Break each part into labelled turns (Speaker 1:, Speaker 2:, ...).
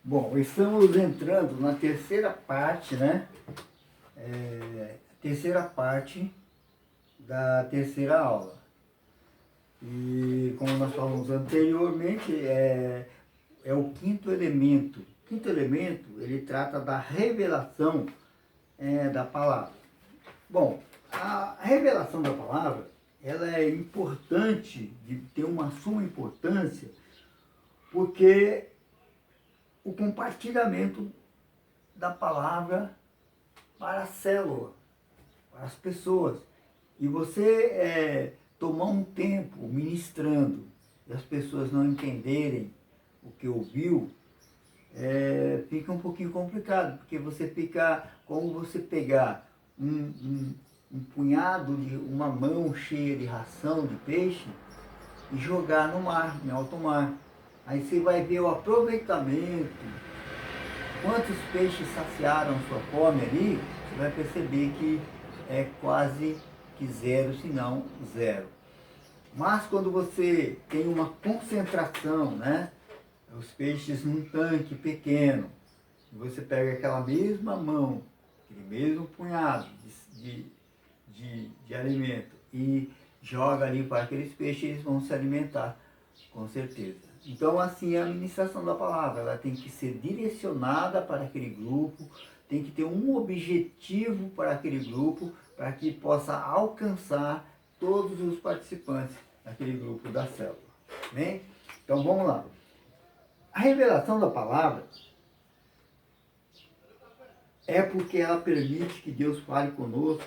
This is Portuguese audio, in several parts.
Speaker 1: Bom, estamos entrando na terceira parte, né? Terceira parte da terceira aula. E como nós falamos anteriormente, é o quinto elemento. O quinto elemento, ele trata da revelação da palavra. Bom, a revelação da palavra, ela é importante, de ter uma suma importância, porque o compartilhamento da palavra para a célula, para as pessoas. E você tomar um tempo ministrando e as pessoas não entenderem o que ouviu, fica um pouquinho complicado, porque você fica, como você pegar um punhado de uma mão cheia de ração de peixe e jogar no mar, em alto mar. Aí você vai ver o aproveitamento, quantos peixes saciaram sua fome ali, você vai perceber que é quase que zero, se não zero. Mas quando você tem uma concentração, né? Os peixes num tanque pequeno, você pega aquela mesma mão, aquele mesmo punhado de alimento e joga ali para aqueles peixes, eles vão se alimentar, com certeza. Então, assim, a ministração da palavra, ela tem que ser direcionada para aquele grupo, tem que ter um objetivo para aquele grupo, para que possa alcançar todos os participantes daquele grupo da célula. Bem? Então, vamos lá. A revelação da palavra é porque ela permite que Deus fale conosco,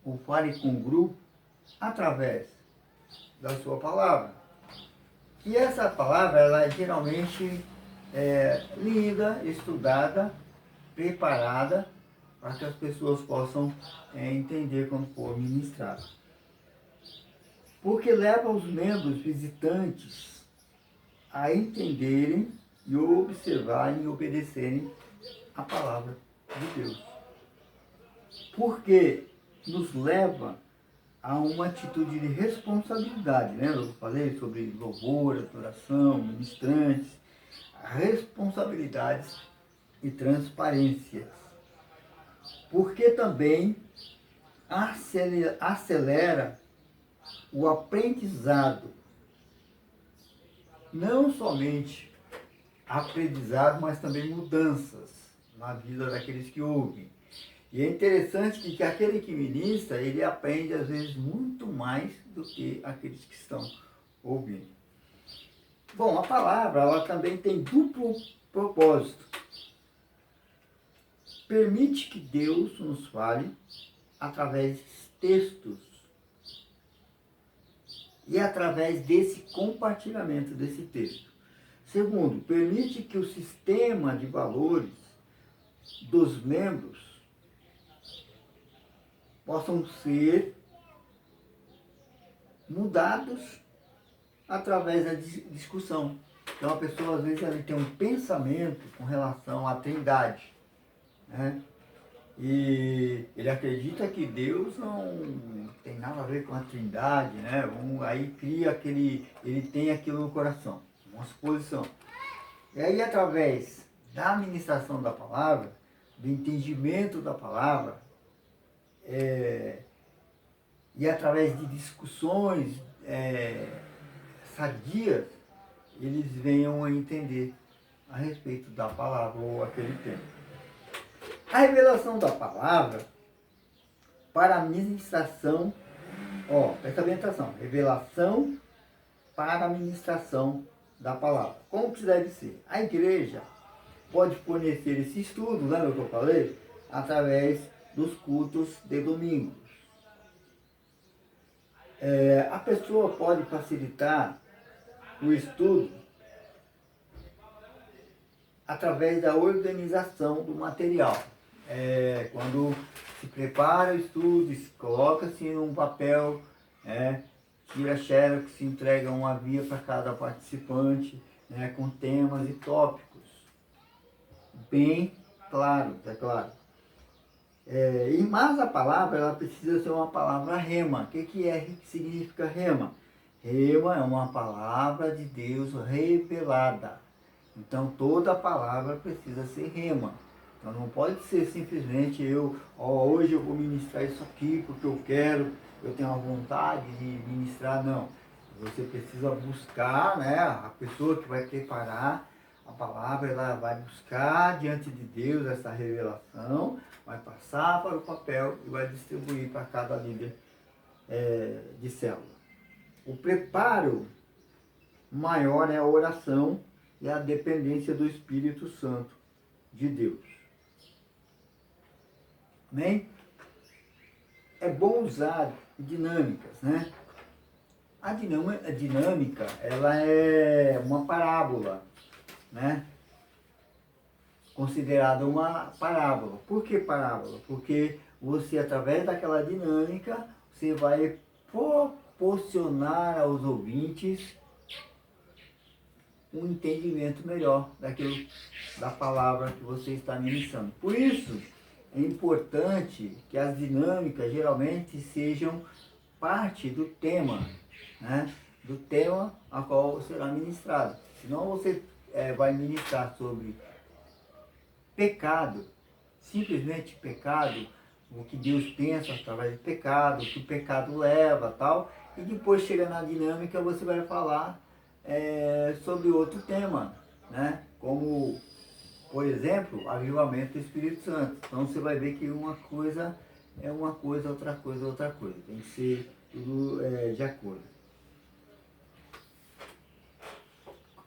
Speaker 1: ou fale com o grupo, através da sua palavra. E essa palavra, ela é geralmente lida, estudada, preparada, para que as pessoas possam entender quando for ministrada. Porque leva os membros visitantes a entenderem e observarem e obedecerem a palavra de Deus. Porque nos leva a uma atitude de responsabilidade, né? Eu falei sobre louvor, adoração, ministrantes, responsabilidades e transparências. Porque também acelera o aprendizado, não somente aprendizado, mas também mudanças na vida daqueles que ouvem. E é interessante que aquele que ministra, ele aprende às vezes muito mais do que aqueles que estão ouvindo. Bom, a palavra, ela também tem duplo propósito. Permite que Deus nos fale através de textos e através desse compartilhamento desse texto. Segundo, permite que o sistema de valores dos membros possam ser mudados através da discussão. Então a pessoa às vezes ela tem um pensamento com relação à Trindade, né? E ele acredita que Deus não tem nada a ver com a Trindade, né? Aí cria ele tem aquilo no coração, uma suposição. E aí através da administração da palavra, do entendimento da palavra, e através de discussões sadias, eles venham a entender a respeito da palavra ou aquele tema. A revelação da palavra para a ministração, presta bem atenção, revelação para a ministração da palavra. Como que deve ser? A igreja pode fornecer esse estudo, lembra que eu falei? Através dos cultos de domingos. A pessoa pode facilitar o estudo através da organização do material. Quando se prepara o estudo, coloca-se num papel, tira xerox, se entrega uma via para cada participante, com temas e tópicos. Bem claro, é claro. Mas a palavra, ela precisa ser uma palavra rema. O que significa rema? Rema é uma palavra de Deus revelada. Então toda palavra precisa ser rema. Então não pode ser simplesmente hoje eu vou ministrar isso aqui porque eu quero, eu tenho a vontade de ministrar, não. Você precisa buscar, né, a pessoa que vai preparar a palavra, ela vai buscar diante de Deus essa revelação, vai passar para o papel e vai distribuir para cada líder de célula. O preparo maior é a oração e a dependência do Espírito Santo de Deus. Amém? É bom usar dinâmicas, né? A dinâmica, ela é uma parábola, né? Considerada uma parábola. Por que parábola? Porque você, através daquela dinâmica, você vai proporcionar aos ouvintes um entendimento melhor da palavra que você está ministrando. Por isso, é importante que as dinâmicas geralmente sejam parte do tema, né? Do tema a qual será ministrado. Senão você vai ministrar sobre pecado, simplesmente pecado, o que Deus pensa através do pecado, o que o pecado leva, tal, e depois chega na dinâmica você vai falar sobre outro tema, né? Como, por exemplo, avivamento do Espírito Santo. Então você vai ver que uma coisa é uma coisa, outra coisa é outra coisa. Tem que ser tudo de acordo.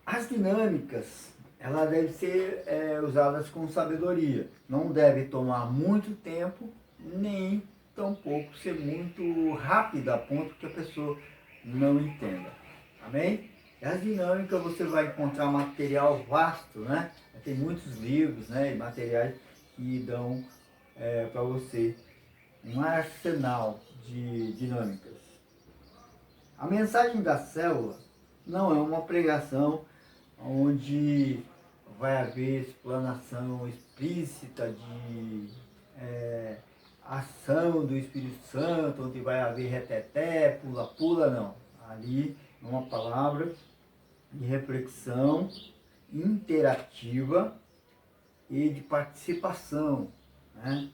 Speaker 1: As dinâmicas, elas devem ser usadas com sabedoria. Não deve tomar muito tempo, nem tampouco ser muito rápida a ponto que a pessoa não entenda. Amém? E as dinâmicas você vai encontrar material vasto, né? Tem muitos livros, né, e materiais que dão para você um arsenal de dinâmicas. A mensagem da célula não é uma pregação onde vai haver explanação explícita de ação do Espírito Santo, onde vai haver reteté, pula-pula, não. Ali é uma palavra de reflexão interativa e de participação, né?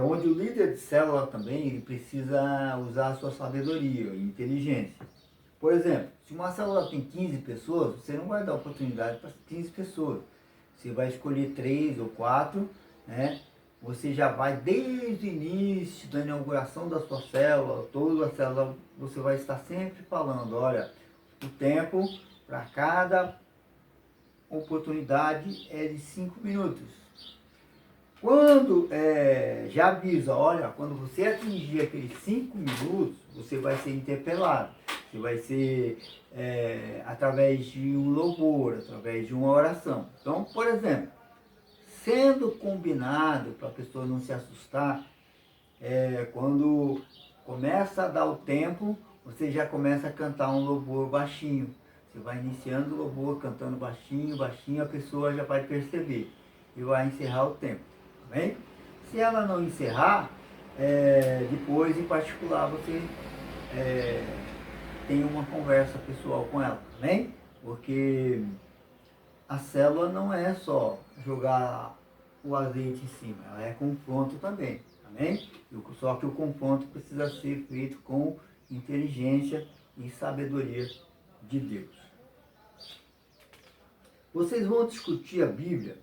Speaker 1: Onde o líder de célula também ele precisa usar a sua sabedoria e inteligência. Por exemplo, se uma célula tem 15 pessoas, você não vai dar oportunidade para 15 pessoas. Você vai escolher 3 ou 4, né? Você já vai desde o início da inauguração da sua célula, toda a célula, você vai estar sempre falando, olha, o tempo para cada oportunidade é de 5 minutos. Quando já avisa, olha, quando você atingir aqueles 5 minutos, você vai ser interpelado. Você vai ser através de um louvor, através de uma oração. Então, por exemplo, sendo combinado, para a pessoa não se assustar, quando começa a dar o tempo, você já começa a cantar um louvor baixinho. Você vai iniciando o louvor, cantando baixinho, baixinho, a pessoa já vai perceber e vai encerrar o tempo. Tá bem? Se ela não encerrar, depois em particular você tem uma conversa pessoal com ela, tá bem? Porque a célula não é só jogar o azeite em cima, ela é confronto também, amém? Só que o confronto precisa ser feito com inteligência e sabedoria de Deus. Vocês vão discutir a Bíblia,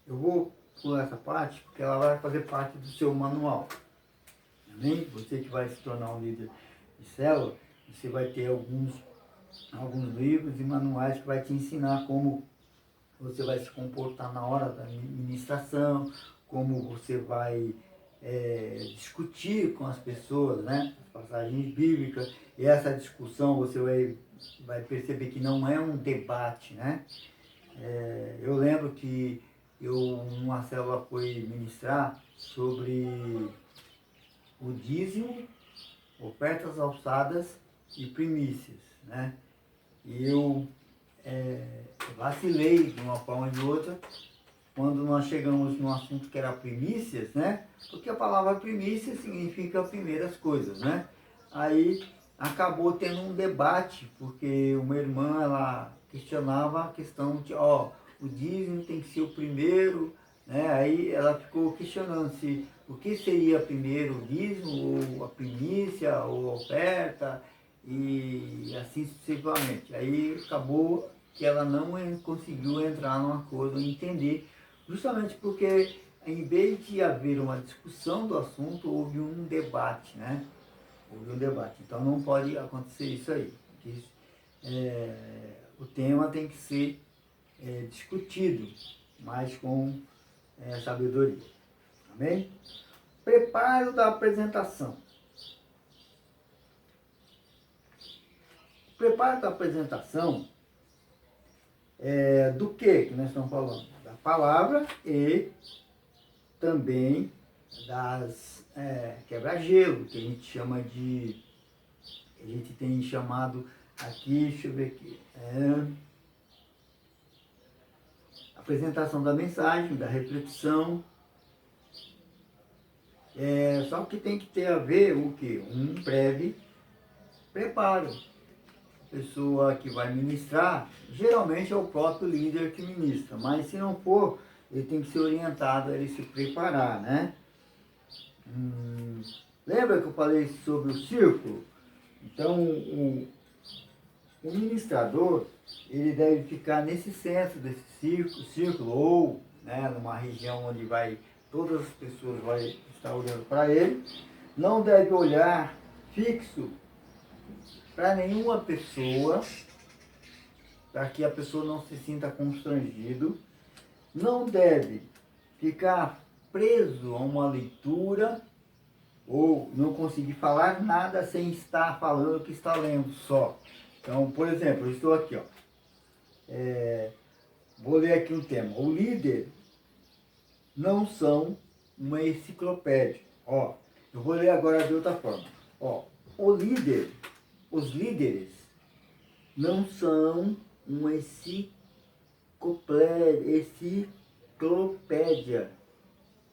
Speaker 1: eu vou pular essa parte, porque ela vai fazer parte do seu manual, amém? Você que vai se tornar um líder de célula, você vai ter alguns livros e manuais que vai te ensinar como você vai se comportar na hora da ministração, como você vai discutir com as pessoas, né? As passagens bíblicas, e essa discussão você vai perceber que não é um debate, né? Eu lembro que numa célula fui ministrar sobre o dízimo, ofertas alçadas e primícias, né? E eu vacilei de uma forma ou de outra quando nós chegamos no assunto que era primícias, né? Porque a palavra primícia significa primeiras coisas, né? Aí acabou tendo um debate, porque uma irmã, ela questionava a questão de, ó, o dízimo tem que ser o primeiro, né? Aí ela ficou questionando se o que seria primeiro, o dízimo, ou a primícia, ou a oferta, e assim sucessivamente. Aí acabou que ela não conseguiu entrar num acordo e entender, justamente porque em vez de haver uma discussão do assunto, houve um debate, né? Houve um debate. Então não pode acontecer isso aí. O tema tem que ser discutido, mas com sabedoria. Amém? Preparo da apresentação. Preparo da apresentação do que nós estamos falando? Da palavra e também das quebra-gelo, que a gente chama de... A gente tem chamado aqui, deixa eu ver aqui, apresentação da mensagem, da reflexão. Só que tem que ter a ver o quê? Um breve preparo. A pessoa que vai ministrar, geralmente é o próprio líder que ministra, mas se não for, ele tem que ser orientado a ele se preparar, né? Lembra que eu falei sobre o círculo? Então, o ministrador, ele deve ficar nesse centro desse círculo ou, né, numa região onde todas as pessoas vão estar olhando para ele. Não deve olhar fixo para nenhuma pessoa, para que a pessoa não se sinta constrangido. Não deve ficar preso a uma leitura ou não conseguir falar nada sem estar falando o que está lendo só. Então, por exemplo, eu estou aqui, ó. Vou ler aqui um tema. O líder não são uma enciclopédia. Ó, eu vou ler agora de outra forma. Ó, os líderes não são uma enciclopédia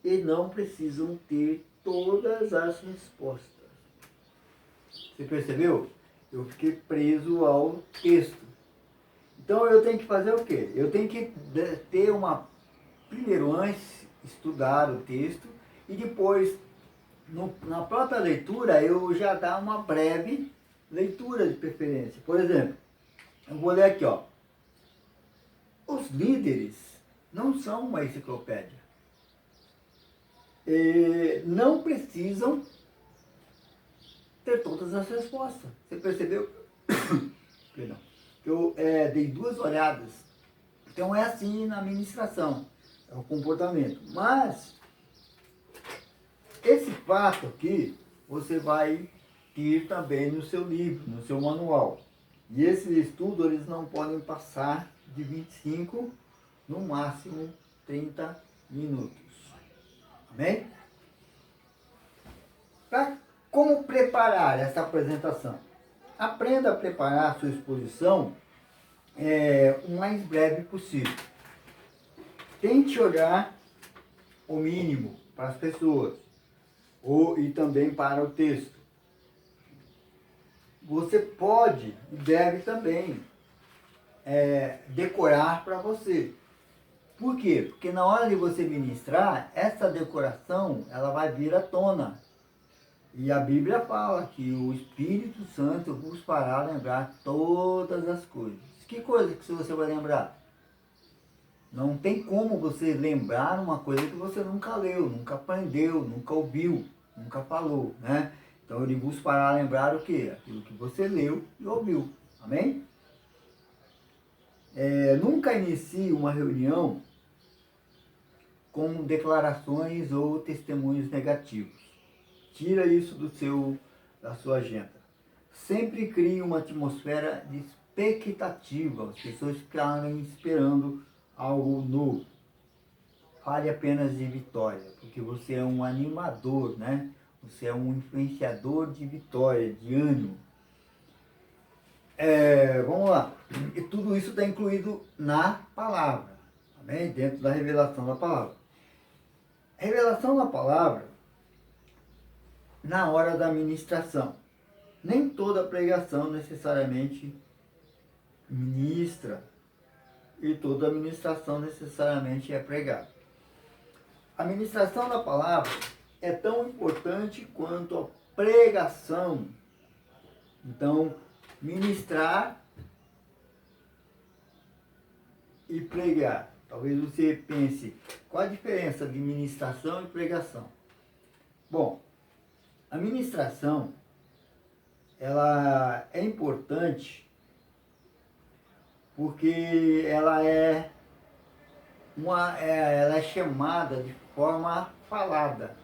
Speaker 1: e não precisam ter todas as respostas. Você percebeu? Eu fiquei preso ao texto. Então eu tenho que fazer o quê? Eu tenho que ter primeiro, antes, estudar o texto e depois, na própria leitura, eu já dar uma breve leitura de preferência. Por exemplo, eu vou ler aqui, ó. Os líderes não são uma enciclopédia. Não precisam ter todas as respostas. Você percebeu? Perdão. Eu dei 2 olhadas. Então é assim na administração, é o comportamento. Mas esse fato aqui você vai ter também no seu livro, no seu manual. E esse estudo eles não podem passar de 25, no máximo 30 minutos. Amém? Como preparar essa apresentação? Aprenda a preparar a sua exposição o mais breve possível. Tente olhar o mínimo para as pessoas e também para o texto. Você pode e deve também decorar para você. Por quê? Porque na hora de você ministrar, essa decoração ela vai vir à tona. E a Bíblia fala que o Espírito Santo vos fará lembrar todas as coisas. Que coisa que você vai lembrar? Não tem como você lembrar uma coisa que você nunca leu, nunca aprendeu, nunca ouviu, nunca falou, né? Então ele vos fará lembrar o quê? Aquilo que você leu e ouviu. Amém? Nunca inicie uma reunião com declarações ou testemunhos negativos. Tira isso da sua agenda. Sempre crie uma atmosfera de expectativa. As pessoas ficarem esperando algo novo. Fale apenas de vitória, porque você é um animador, né? Você é um influenciador de vitória, de ânimo. Vamos lá. E tudo isso está incluído na palavra, amém? Dentro da revelação da palavra. Revelação da palavra na hora da ministração. nem toda pregação necessariamente ministra e toda ministração necessariamente é pregar. A ministração da palavra é tão importante quanto a pregação. Então, ministrar e pregar. Talvez você pense, qual a diferença de ministração e pregação? Bom, a ministração, ela é importante porque ela é chamada de forma falada, pra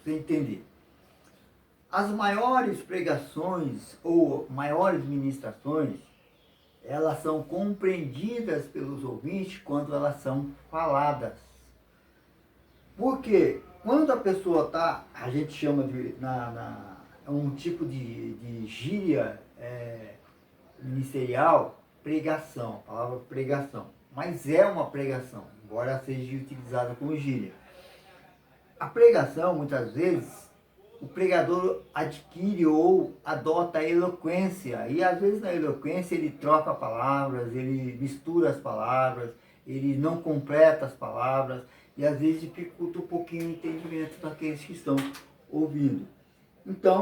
Speaker 1: você entender. As maiores pregações ou maiores ministrações, elas são compreendidas pelos ouvintes quando elas são faladas. Porque quando a pessoa está, a gente chama de é um tipo de gíria ministerial, pregação, a palavra pregação. Mas é uma pregação, embora seja utilizada como gíria. A pregação, muitas vezes, o pregador adquire ou adota a eloquência. E às vezes na eloquência ele troca palavras, ele mistura as palavras, ele não completa as palavras e às vezes dificulta um pouquinho o entendimento daqueles que estão ouvindo. Então,